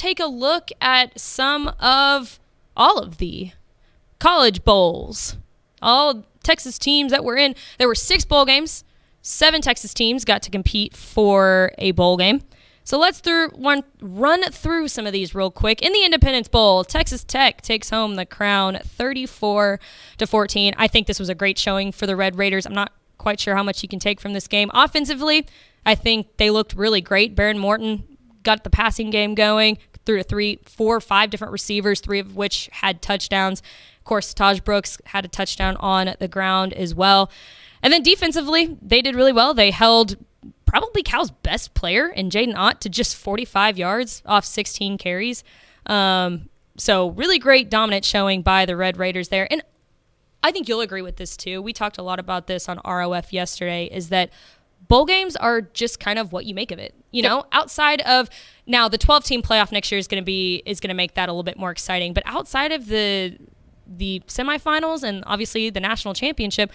take a look at all of the college bowls. All Texas teams that were in. There were 6 bowl games. 7 Texas teams got to compete for a bowl game. So let's run through some of these real quick. In the Independence Bowl, Texas Tech takes home the crown 34-14. I think this was a great showing for the Red Raiders. I'm not quite sure how much you can take from this game. Offensively, I think they looked really great. Baron Morton got the passing game going, threw to 4 or 5 different receivers, 3 of which had touchdowns. Of course, Taj Brooks had a touchdown on the ground as well. And then defensively, they did really well. They held probably Cal's best player in Jaden Ott to just 45 yards off 16 carries. So really great dominant showing by the Red Raiders there. And I think you'll agree with this too. We talked a lot about this on ROF yesterday, is that bowl games are just kind of what you make of it. You know, outside of now the 12-team playoff next year is going to make that a little bit more exciting. But outside of the semifinals and obviously the national championship,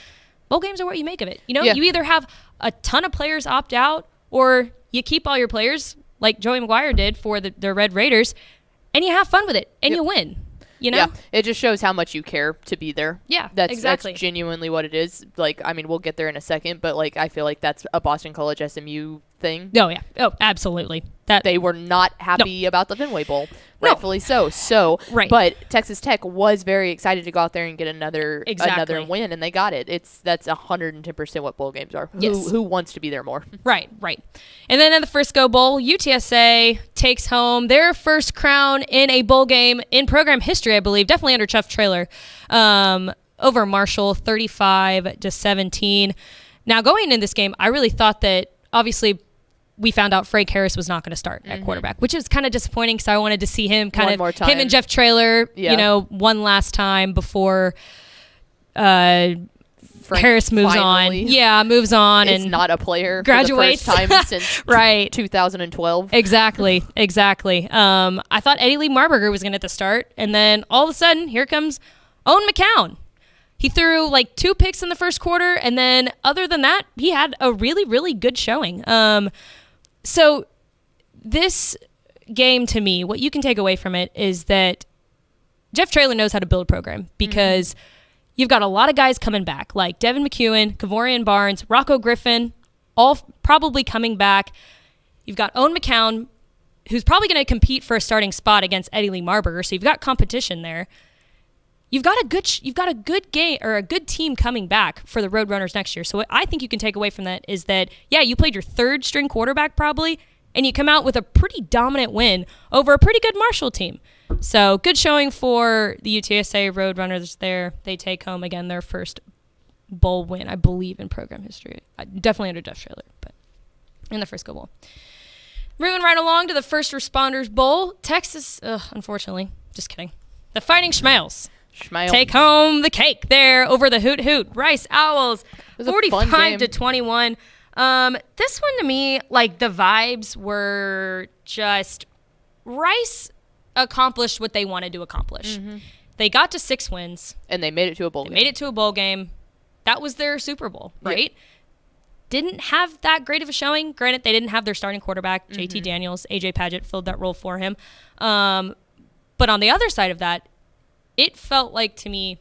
bowl games are what you make of it. You know, you either have a ton of players opt out or you keep all your players like Joey McGuire did for the Red Raiders, and you have fun with it and you win. You know? Yeah, it just shows how much you care to be there. Yeah, exactly. That's genuinely what it is. Like, I mean, we'll get there in a second, but like, I feel like that's a Boston College SMU thing. Oh yeah, absolutely. That they were not happy about the Fenway Bowl, rightfully so. Right. But Texas Tech was very excited to go out there and get another win, and they got it. That's 110% what bowl games are. Yes. Who wants to be there more? Right. And then in the Frisco Bowl, UTSA takes home their first crown in a bowl game in program history, I believe, definitely under Chuff Traylor, over Marshall, 35-17. Now, going into this game, I really thought that obviously we found out Frank Harris was not going to start at quarterback, which is kind of disappointing because I wanted to see him him and Jeff Traylor, one last time before Harris moves on. Yeah, moves on and not a player. Graduates for the first time since 2012. Exactly. I thought Eddie Lee Marburger was going to start, and then all of a sudden, here comes Owen McCown. He threw like 2 picks in the first quarter, and then other than that, he had a really, really good showing. So this game, to me, what you can take away from it is that Jeff Traylor knows how to build a program because you've got a lot of guys coming back, like Devin McEwen, Kavorian Barnes, Rocco Griffin, all probably coming back. You've got Owen McCown, who's probably going to compete for a starting spot against Eddie Lee Marburger, so you've got competition there. You've got a good game or a good team coming back for the Roadrunners next year. So what I think you can take away from that is that, you played your 3rd string quarterback probably, and you come out with a pretty dominant win over a pretty good Marshall team. So good showing for the UTSA Roadrunners there. They take home, again, their first bowl win, I believe, in program history. Definitely under Jeff Traylor, but in the Frisco Bowl. Moving right along to the First Responders Bowl. Texas, unfortunately, just kidding. The Fighting Schmales take home the cake there over the Hoot Hoot Rice Owls, 45-21. This one to me, like the vibes were just Rice accomplished what they wanted to accomplish. They got to 6 wins. And they made it to a bowl game. Made it to a bowl game. That was their Super Bowl, right? Yep. Didn't have that great of a showing. Granted, they didn't have their starting quarterback, JT Daniels. AJ Padgett filled that role for him. But on the other side of that, it felt like, to me,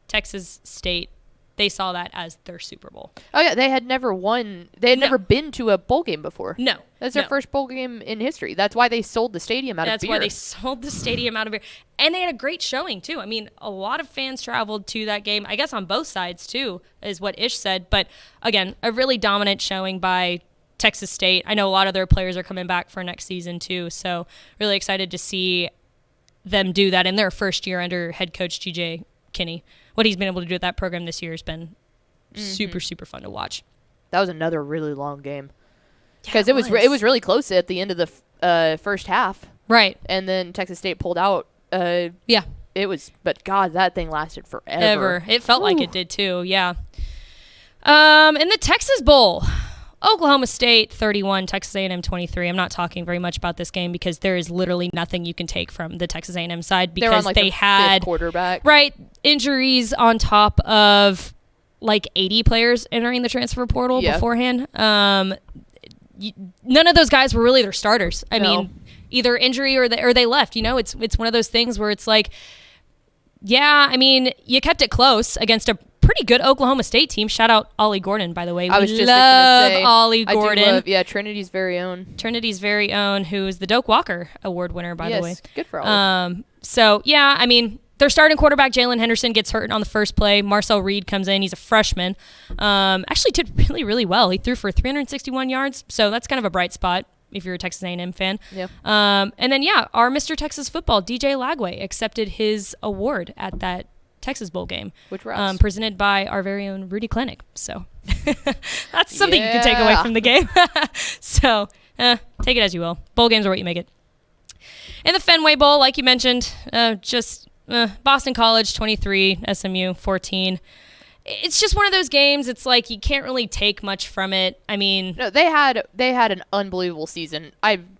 Texas State, they saw that as their Super Bowl. Oh, yeah. They had never won. They had never been to a bowl game before. No. That's their first bowl game in history. That's why they sold the stadium out of beer. That's why they sold the stadium out of beer. And they had a great showing, too. I mean, a lot of fans traveled to that game, I guess on both sides, too, is what Ish said. But, again, a really dominant showing by Texas State. I know a lot of their players are coming back for next season, too. So, really excited to see them do that in their first year under head coach G.J. Kinney. What he's been able to do with that program this year has been super, super fun to watch. That was another really long game because it was really close at the end of the first half. Right. And then Texas State pulled out. It was, but God, that thing lasted forever. It felt like it did too. Yeah. In the Texas Bowl, Oklahoma State 31, Texas A&M 23. I'm not talking very much about this game because there is literally nothing you can take from the Texas A&M side because they had quarterback, right, injuries on top of like 80 players entering the transfer portal beforehand. None of those guys were really their starters. I mean, either injury or they left. It's one of those things where it's like, yeah, I mean, you kept it close against a pretty good Oklahoma State team. Shout out Ollie Gordon, by the way. I was just love say, Ollie Gordon. Trinity's very own. Trinity's very own, who is the Doak Walker Award winner, by the way. Yes, good for Ollie. So, yeah, I mean, their starting quarterback, Jalen Henderson, gets hurt on the first play. Marcel Reed comes in. He's a freshman. Actually did really, really well. He threw for 361 yards, so that's kind of a bright spot if you're a Texas A&M fan. Yeah. And then, our Mr. Texas football, DJ Lagway, accepted his award at that Texas Bowl game. Which rocks. Presented by our very own Rudy Klinik. So that's something you can take away from the game. So take it as you will. Bowl games are what you make it. In the Fenway Bowl, like you mentioned, Boston College 23, SMU 14. It's just one of those games. It's like you can't really take much from it. I mean, no, they had an unbelievable season.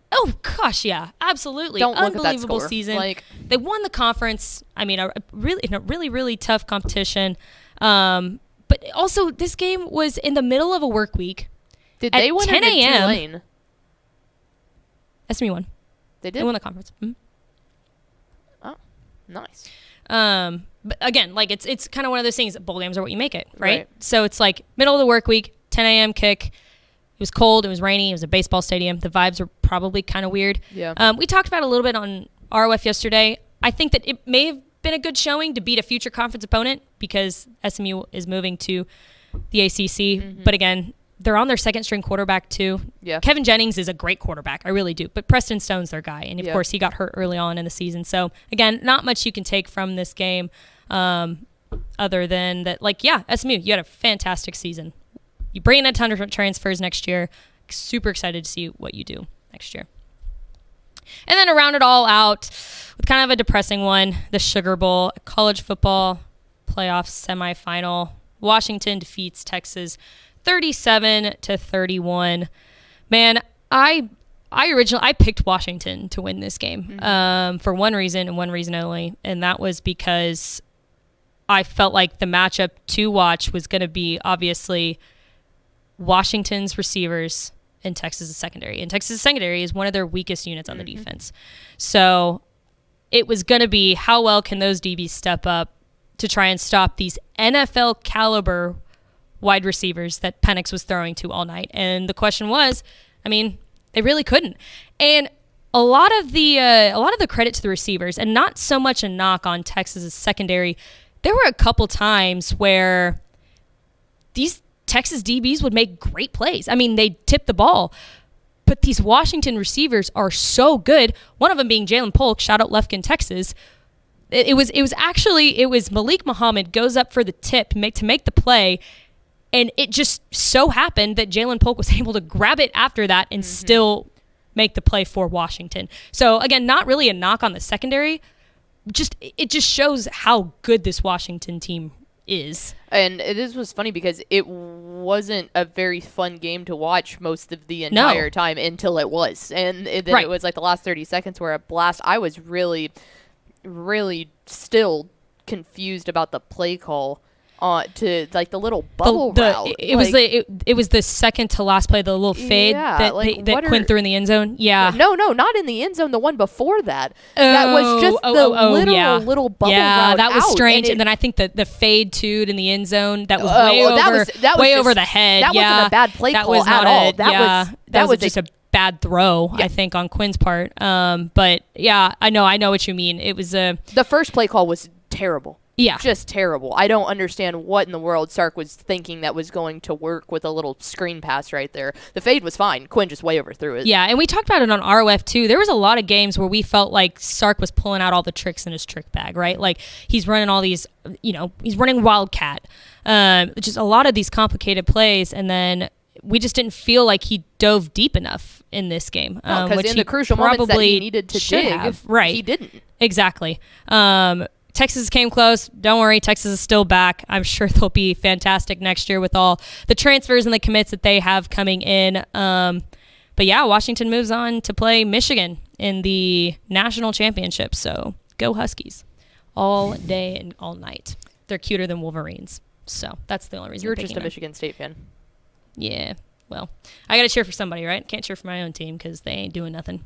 Oh gosh, yeah, absolutely. Don't look unbelievable at that score. Season. Like, they won the conference. I mean, in a really tough competition. But also, this game was in the middle of a work week. Did they win 10 a.m. Tulane? SMU won. They did. They won the conference. Mm-hmm. Oh, nice. But again, like it's kind of one of those things. Bowl games are what you make it, right? So it's like middle of the work week, 10 a.m. kick. It was cold. It was rainy. It was a baseball stadium. The vibes were probably kind of weird. Yeah. We talked about it a little bit on ROF yesterday. I think that it may have been a good showing to beat a future conference opponent because SMU is moving to the ACC. Mm-hmm. But again, they're on their second string quarterback too. Yeah. Kevin Jennings is a great quarterback. I really do. But Preston Stone's their guy. And of course he got hurt early on in the season. So again, not much you can take from this game other than that, SMU, you had a fantastic season. You bring in a ton of transfers next year. Super excited to see what you do next year. And then to round it all out with kind of a depressing one, the Sugar Bowl, college football playoff semifinal. Washington defeats Texas 37-31. Man, I picked Washington to win this game for one reason and one reason only, and that was because I felt like the matchup to watch was going to be obviously Washington's receivers and Texas' secondary. And Texas' secondary is one of their weakest units on the defense. So it was going to be how well can those DBs step up to try and stop these NFL caliber wide receivers that Penix was throwing to all night. And the question was, I mean, they really couldn't. And a lot of the credit to the receivers, and not so much a knock on Texas' secondary. There were a couple times where these Texas DBs would make great plays. I mean, they tipped the ball, but these Washington receivers are so good. One of them being Jalen Polk, shout out Lufkin, Texas. It was Malik Muhammad goes up for the tip to make the play, and it just so happened that Jalen Polk was able to grab it after that and still make the play for Washington. So again, not really a knock on the secondary. It just shows how good this Washington team is. And this was funny because it wasn't a very fun game to watch most of the entire time until it was. And then it was like the last 30 seconds were a blast. I was really, really still confused about the play call to like the little bubble route. It was the second to last play, the little fade that Quinn threw in the end zone. Yeah. No, not in the end zone. The one before that. That was just the little bubble route. Yeah, that was strange. And then I think the fade toed in the end zone that was way over the head. That wasn't a bad play call at all. That was just a bad throw, I think, on Quinn's part. But yeah, I know what you mean. It was the first play call was terrible. Yeah. Just terrible. I don't understand what in the world Sark was thinking that was going to work with a little screen pass right there. The fade was fine. Quinn just way overthrew it. Yeah, and we talked about it on ROF too. There was a lot of games where we felt like Sark was pulling out all the tricks in his trick bag, right? Like he's running all these, he's running Wildcat, just a lot of these complicated plays, and then we just didn't feel like he dove deep enough in this game. Because in the crucial moments that he needed to dig, he didn't. Exactly. Texas came close. Don't worry, Texas is still back. I'm sure they'll be fantastic next year with all the transfers and the commits that they have coming in. But yeah, Washington moves on to play Michigan in the national championship. So go Huskies all day and all night. They're cuter than Wolverines. So that's the only reason. You're just a Michigan State fan. Yeah. Well, I got to cheer for somebody, right? Can't cheer for my own team because they ain't doing nothing.